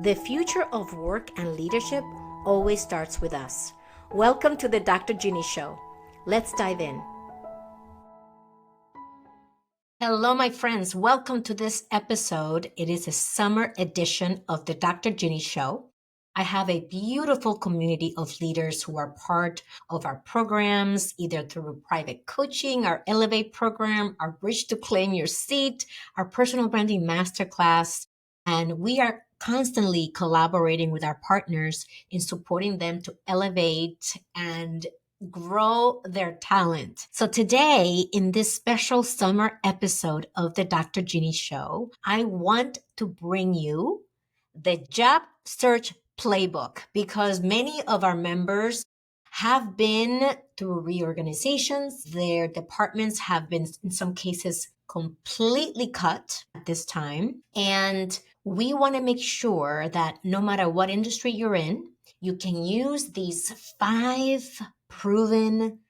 The future of work and leadership always starts with us. Welcome to the Dr. Ginny Show. Let's dive in. Hello, my friends. Welcome to this episode. It is a summer edition of the Dr. Ginny Show. I have a beautiful community of leaders who are part of our programs, either through private coaching, our Elevate program, our Bridge to Claim Your Seat, our personal branding masterclass. And we are constantly collaborating with our partners in supporting them to elevate and grow their talent. So today, in this special summer episode of the Dr. Ginny Show, I want to bring you the Job Search Playbook because many of our members have been through reorganizations. Their departments have been, in some cases, completely cut at this time. And we want to make sure that no matter what industry you're in, you can use these 5 proven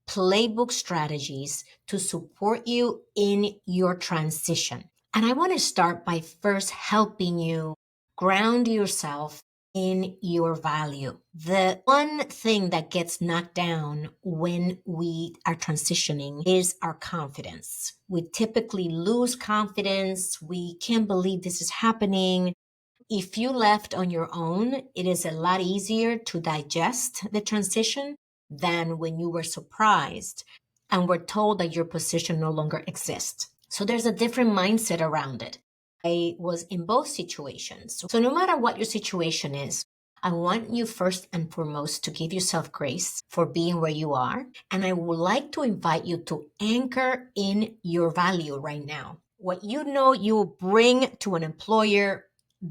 playbook strategies to support you in your transition. And I want to start by first helping you ground yourself in your value. The one thing that gets knocked down when we are transitioning is our confidence. We typically lose confidence. We can't believe this is happening. If you left on your own, it is a lot easier to digest the transition than when you were surprised and were told that your position no longer exists. So there's a different mindset around it. I was in both situations. So no matter what your situation is, I want you first and foremost to give yourself grace for being where you are. And I would like to invite you to anchor in your value right now. What you know you bring to an employer,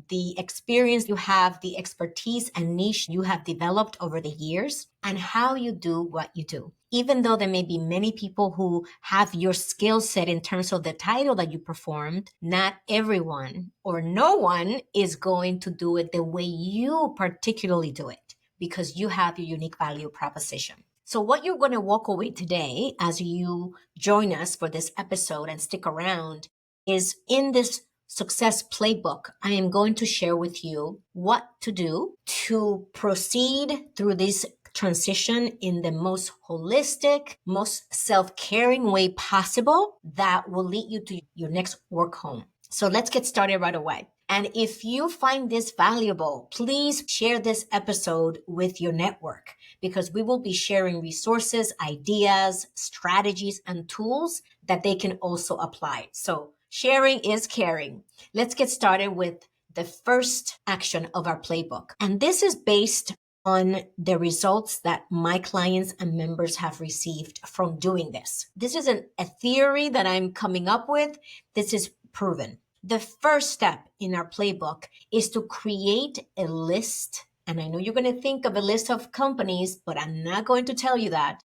the experience you have, the expertise and niche you have developed over the years, and how you do what you do. Even though there may be many people who have your skill set in terms of the title that you performed, not everyone or no one is going to do it the way you particularly do it because you have your unique value proposition. So what you're going to walk away today as you join us for this episode and stick around is in this Success Playbook, I am going to share with you what to do to proceed through this transition in the most holistic, most self-caring way possible that will lead you to your next work home. So let's get started right away. And if you find this valuable, please share this episode with your network because we will be sharing resources, ideas, strategies, and tools that they can also apply. So sharing is caring. Let's get started with the first action of our playbook. And this is based on the results that my clients and members have received from doing this. This isn't a theory that I'm coming up with. This is proven. The first step in our playbook is to create a list. And I know you're going to think of a list of companies, but I'm not going to tell you that.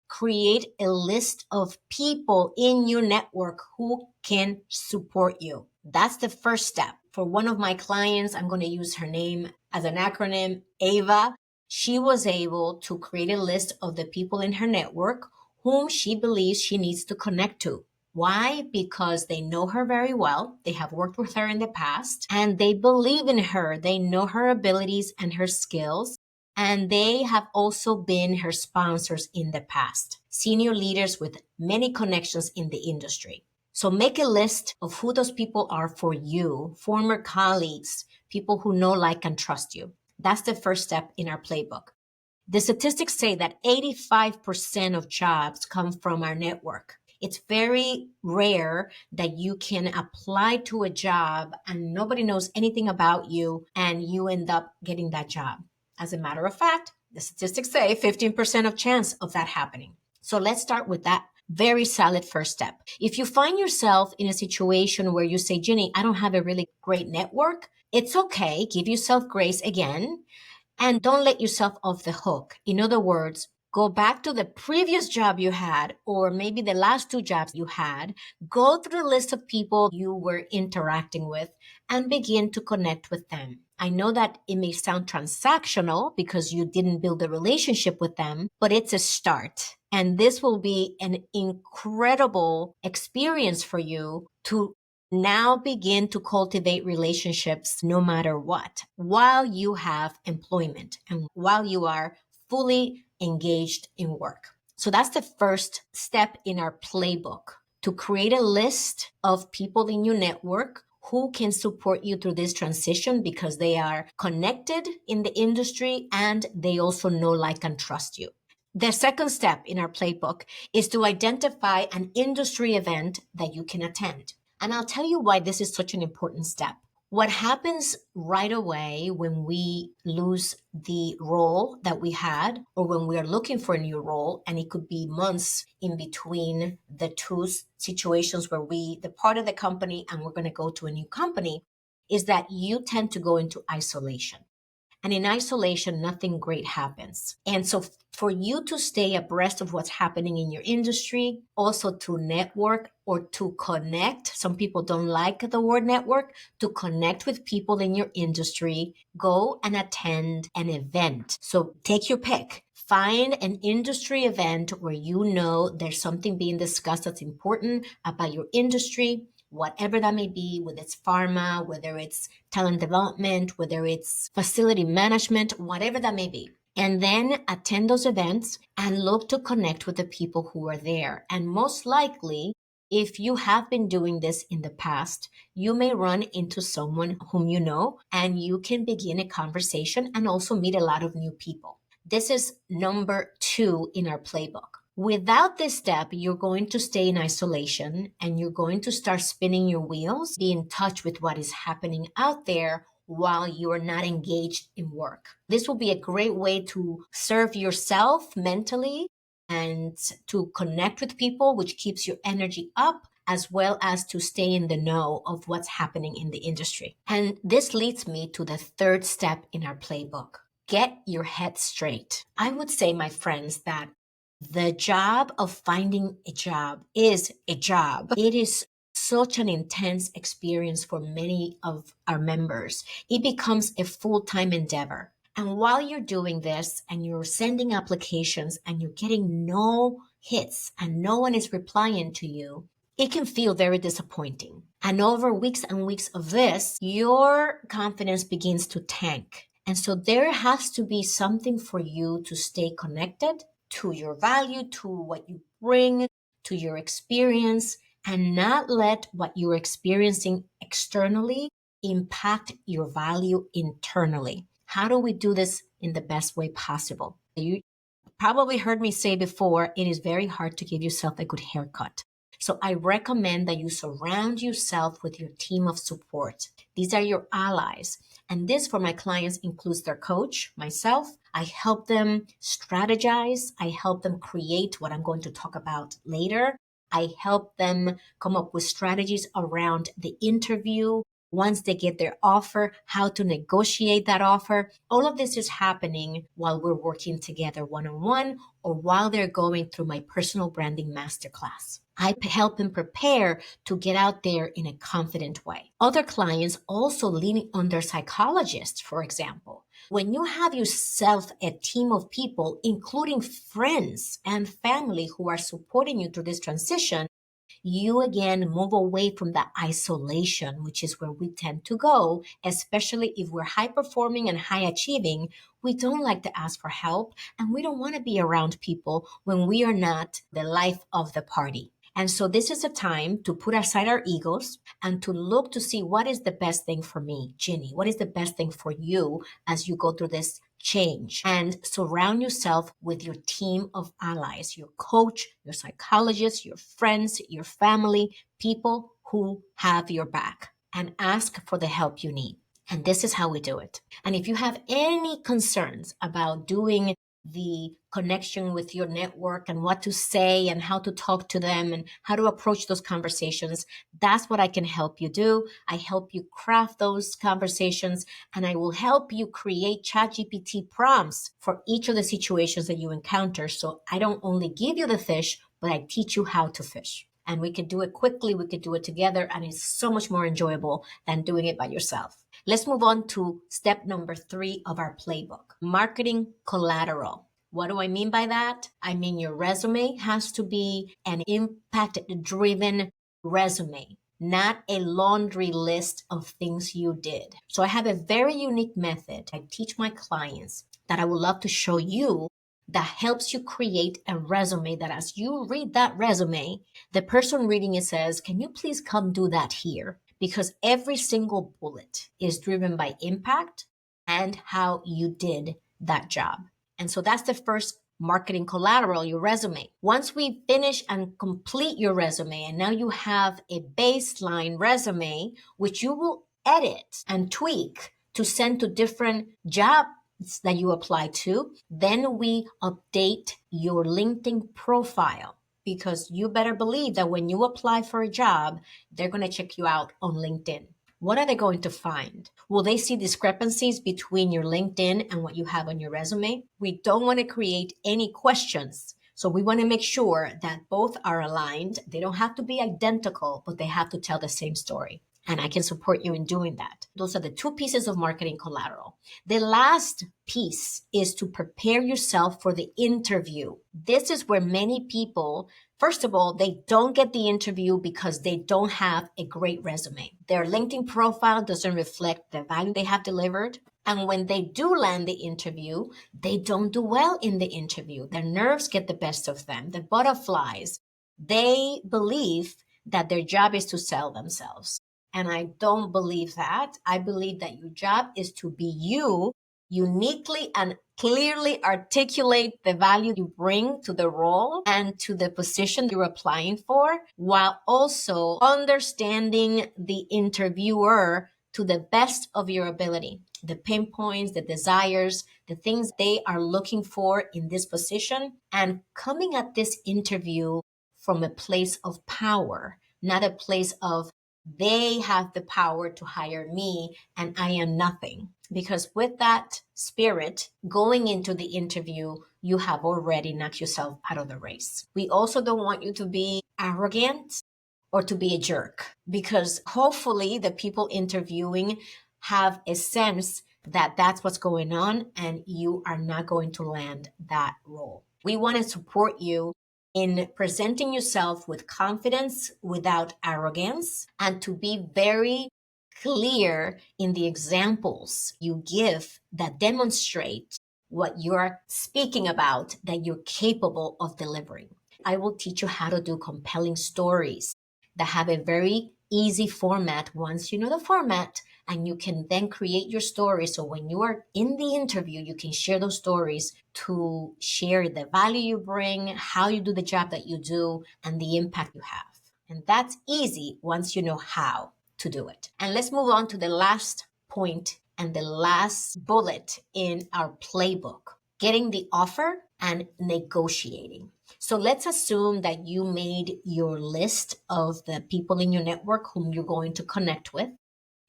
Create a list of people in your network who can support you. That's the first step. For one of my clients, I'm going to use her name as an acronym, Ava. She was able to create a list of the people in her network whom she believes she needs to connect to. Why? Because they know her very well. They have worked with her in the past and they believe in her. They know her abilities and her skills. And they have also been her sponsors in the past, senior leaders with many connections in the industry. So make a list of who those people are for you, former colleagues, people who know, like, and trust you. That's the first step in our playbook. The statistics say that 85% of jobs come from our network. It's very rare that you can apply to a job and nobody knows anything about you and you end up getting that job. As a matter of fact, the statistics say 15% of chance of that happening. So let's start with that very solid first step. If you find yourself in a situation where you say, Ginny, I don't have a really great network, it's okay. Give yourself grace again and don't let yourself off the hook. In other words, go back to the previous job you had, or maybe the last 2 jobs you had, go through the list of people you were interacting with and begin to connect with them. I know that it may sound transactional because you didn't build a relationship with them, but it's a start. And this will be an incredible experience for you to Now begin to cultivate relationships no matter what, while you have employment and while you are fully engaged in work. So that's the first step in our playbook, to create a list of people in your network who can support you through this transition because they are connected in the industry and they also know, like, and trust you. The second step in our playbook is to identify an industry event that you can attend. And I'll tell you why this is such an important step. What happens right away when we lose the role that we had, or when we are looking for a new role, and it could be months in between the two situations where we depart the company and we're going to go to a new company, is that you tend to go into isolation. And in isolation, nothing great happens. And so for you to stay abreast of what's happening in your industry, also to network or to connect, some people don't like the word network, to connect with people in your industry, go and attend an event. So take your pick. Find an industry event where you know there's something being discussed that's important about your industry, whatever that may be, whether it's pharma, whether it's talent development, whether it's facility management, whatever that may be. And then attend those events and look to connect with the people who are there. And most likely, if you have been doing this in the past, you may run into someone whom you know, and you can begin a conversation and also meet a lot of new people. This is number 2 in our playbook. Without this step, you're going to stay in isolation and you're going to start spinning your wheels, be in touch with what is happening out there while you're not engaged in work. This will be a great way to serve yourself mentally and to connect with people, which keeps your energy up, as well as to stay in the know of what's happening in the industry. And this leads me to the third step in our playbook. Get your head straight. I would say, my friends, that the job of finding a job is a job. It is such an intense experience for many of our members. It becomes a full-time endeavor. And while you're doing this and you're sending applications and you're getting no hits and no one is replying to you, it can feel very disappointing. And over weeks and weeks of this, your confidence begins to tank. And so there has to be something for you to stay connected to your value, to what you bring, to your experience, and not let what you're experiencing externally impact your value internally. How do we do this in the best way possible? You probably heard me say before, it is very hard to give yourself a good haircut. So I recommend that you surround yourself with your team of support. These are your allies. And this for my clients includes their coach, myself. I help them strategize. I help them create what I'm going to talk about later. I help them come up with strategies around the interview. Once they get their offer, how to negotiate that offer. All of this is happening while we're working together one-on-one or while they're going through my personal branding masterclass. I help them prepare to get out there in a confident way. Other clients also lean on their psychologists, for example. When you have yourself a team of people, including friends and family who are supporting you through this transition, you again move away from that isolation, which is where we tend to go, especially if we're high performing and high achieving. We don't like to ask for help and we don't want to be around people when we are not the life of the party. And so this is a time to put aside our egos and to look to see what is the best thing for me, Ginny. What is the best thing for you as you go through this change? And surround yourself with your team of allies, your coach, your psychologist, your friends, your family, people who have your back, and ask for the help you need. And this is how we do it. And if you have any concerns about doing the connection with your network and what to say and how to talk to them and how to approach those conversations, that's what I can help you do. I help you craft those conversations and I will help you create ChatGPT prompts for each of the situations that you encounter. So I don't only give you the fish, but I teach you how to fish. And we can do it quickly, we could do it together, and it's so much more enjoyable than doing it by yourself. Let's move on to step number 3 of our playbook, marketing collateral. What do I mean by that? I mean your resume has to be an impact-driven resume. not a laundry list of things you did. So I have a very unique method I teach my clients that I would love to show you that helps you create a resume that as you read that resume, the person reading it says, can you please come do that here? Because every single bullet is driven by impact and how you did that job. And so that's the first marketing collateral, your resume. Once we finish and complete your resume, and now you have a baseline resume, which you will edit and tweak to send to different jobs that you apply to, then we update your LinkedIn profile, because you better believe that when you apply for a job, they're going to check you out on LinkedIn. What are they going to find? Will they see discrepancies between your LinkedIn and what you have on your resume? We don't want to create any questions. So we want to make sure that both are aligned. They don't have to be identical, but they have to tell the same story. And I can support you in doing that. Those are the two pieces of marketing collateral. The last piece is to prepare yourself for the interview. This is where many people, first of all, they don't get the interview because they don't have a great resume. Their LinkedIn profile doesn't reflect the value they have delivered. And when they do land the interview, they don't do well in the interview. Their nerves get the best of them, the butterflies. They believe that their job is to sell themselves. And I don't believe that. I believe that your job is to be you, uniquely and clearly articulate the value you bring to the role and to the position you're applying for, while also understanding the interviewer to the best of your ability, the pinpoints, the desires, the things they are looking for in this position, and coming at this interview from a place of power, not a place of they have the power to hire me and I am nothing. Because with that spirit going into the interview, you have already knocked yourself out of the race. We also don't want you to be arrogant or to be a jerk, because hopefully the people interviewing have a sense that that's what's going on and you are not going to land that role. We want to support you in presenting yourself with confidence without arrogance, and to be very clear in the examples you give that demonstrate what you're speaking about, that you're capable of delivering. I will teach you how to do compelling stories that have a very easy format once you know the format, and you can then create your story. So when you are in the interview, you can share those stories to share the value you bring, how you do the job that you do, and the impact you have. And that's easy once you know how to do it. And let's move on to the last point and the last bullet in our playbook: getting the offer and negotiating. So let's assume that you made your list of the people in your network whom you're going to connect with.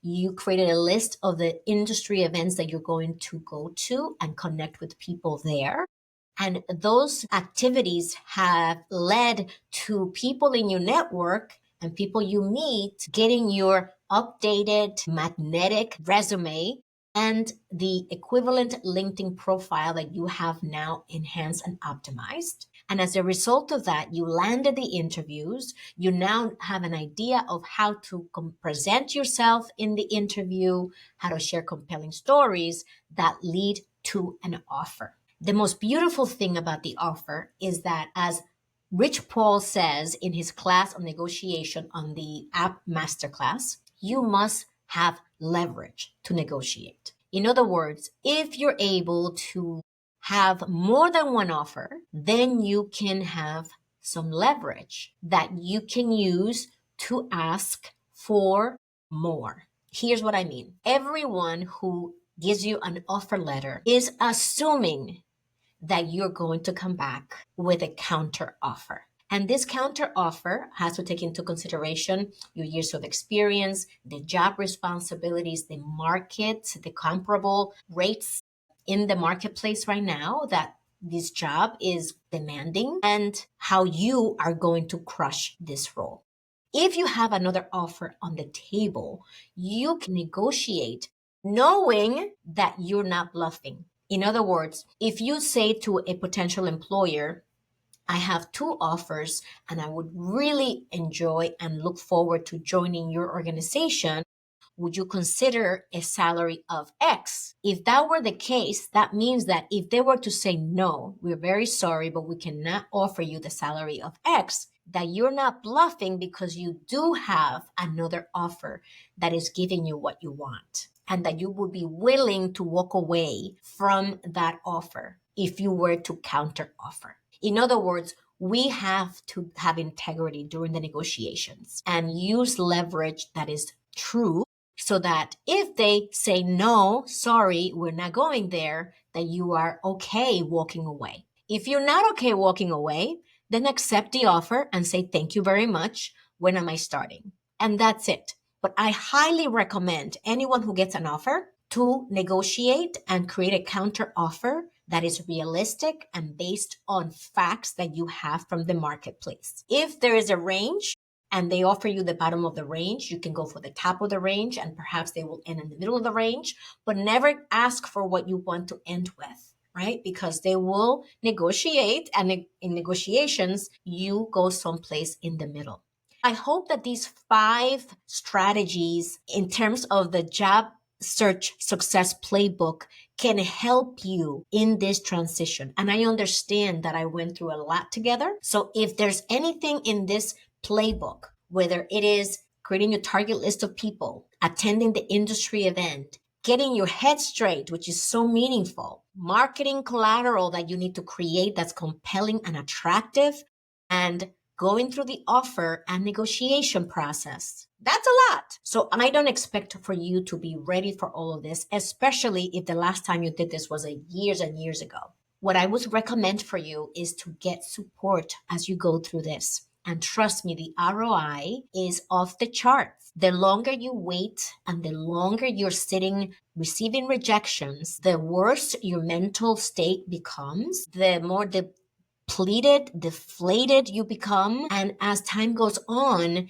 You created a list of the industry events that you're going to go to and connect with people there. And those activities have led to people in your network and people you meet getting your updated magnetic resume and the equivalent LinkedIn profile that you have now enhanced and optimized. And as a result of that, you landed the interviews. You now have an idea of how to present yourself in the interview, how to share compelling stories that lead to an offer. The most beautiful thing about the offer is that, as Rich Paul says in his class on negotiation on the app masterclass, you must have leverage to negotiate. In other words, if you're able to have more than one offer, then you can have some leverage that you can use to ask for more. Here's what I mean. Everyone who gives you an offer letter is assuming that you're going to come back with a counter offer. And this counter offer has to take into consideration your years of experience, the job responsibilities, the market, the comparable rates in the marketplace right now that this job is demanding, and how you are going to crush this role. If you have another offer on the table, you can negotiate knowing that you're not bluffing. In other words, if you say to a potential employer, I have two offers, and I would really enjoy and look forward to joining your organization. Would you consider a salary of X? If that were the case, that means that if they were to say, no, we're very sorry, but we cannot offer you the salary of X, that you're not bluffing, because you do have another offer that is giving you what you want, and that you would be willing to walk away from that offer if you were to counter offer. In other words, we have to have integrity during the negotiations and use leverage that is true, so that if they say, no, sorry, we're not going there, that you are okay walking away. If you're not okay walking away, then accept the offer and say, thank you very much. When am I starting? And that's it. But I highly recommend anyone who gets an offer to negotiate and create a counter offer that is realistic and based on facts that you have from the marketplace. If there is a range and they offer you the bottom of the range, you can go for the top of the range, and perhaps they will end in the middle of the range, but never ask for what you want to end with, right? Because they will negotiate, and in negotiations, you go someplace in the middle. I hope that these 5 strategies in terms of the Job Search Success Playbook can help you in this transition. And I understand that I went through a lot together. So if there's anything in this playbook, whether it is creating a target list of people, attending the industry event, getting your head straight, which is so meaningful, marketing collateral that you need to create that's compelling and attractive, and going through the offer and negotiation process. That's a lot. So I don't expect for you to be ready for all of this, especially if the last time you did this was years and years ago. What I would recommend for you is to get support as you go through this. And trust me, the ROI is off the charts. The longer you wait and the longer you're sitting receiving rejections, the worse your mental state becomes, the more depleted, deflated you become. And as time goes on,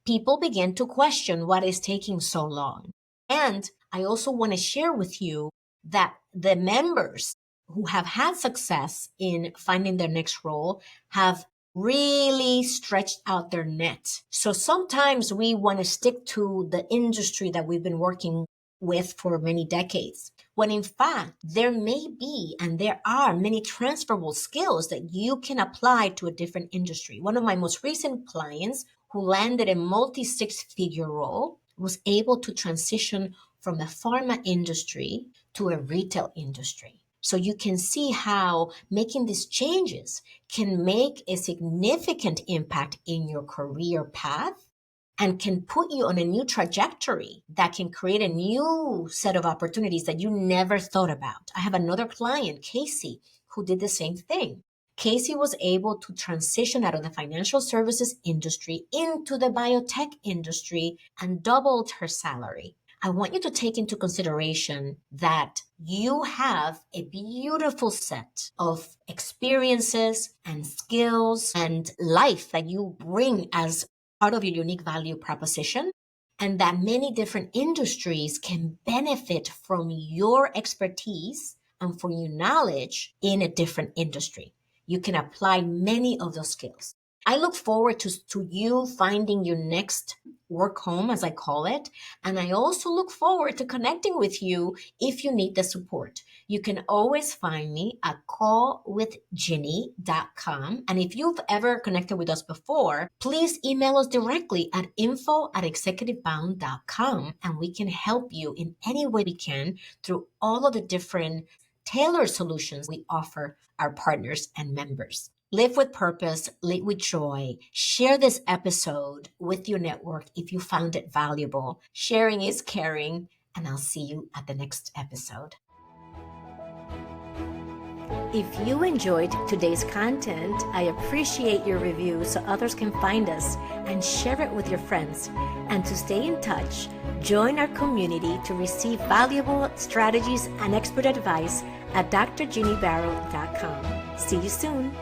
people begin to question what is taking so long. And I also want to share with you that the members who have had success in finding their next role have really stretched out their net. So sometimes we want to stick to the industry that we've been working with for many decades, when in fact, there may be, and there are many transferable skills that you can apply to a different industry. One of my most recent clients who landed a multi-6-figure role was able to transition from a pharma industry to a retail industry. So you can see how making these changes can make a significant impact in your career path and can put you on a new trajectory that can create a new set of opportunities that you never thought about. I have another client, Casey, who did the same thing. Casey was able to transition out of the financial services industry into the biotech industry and doubled her salary. I want you to take into consideration that you have a beautiful set of experiences and skills and life that you bring as part of your unique value proposition, and that many different industries can benefit from your expertise and from your knowledge in a different industry. You can apply many of those skills. I look forward to you finding your next work home, as I call it. And I also look forward to connecting with you if you need the support. You can always find me at callwithginny.com. And if you've ever connected with us before, please email us directly at info@executivebound.com, and we can help you in any way we can through all of the different tailored solutions we offer our partners and members. Live with purpose, live with joy. Share this episode with your network if you found it valuable. Sharing is caring, and I'll see you at the next episode. If you enjoyed today's content, I appreciate your review so others can find us, and share it with your friends. And to stay in touch, join our community to receive valuable strategies and expert advice at drginnybarrow.com. See you soon.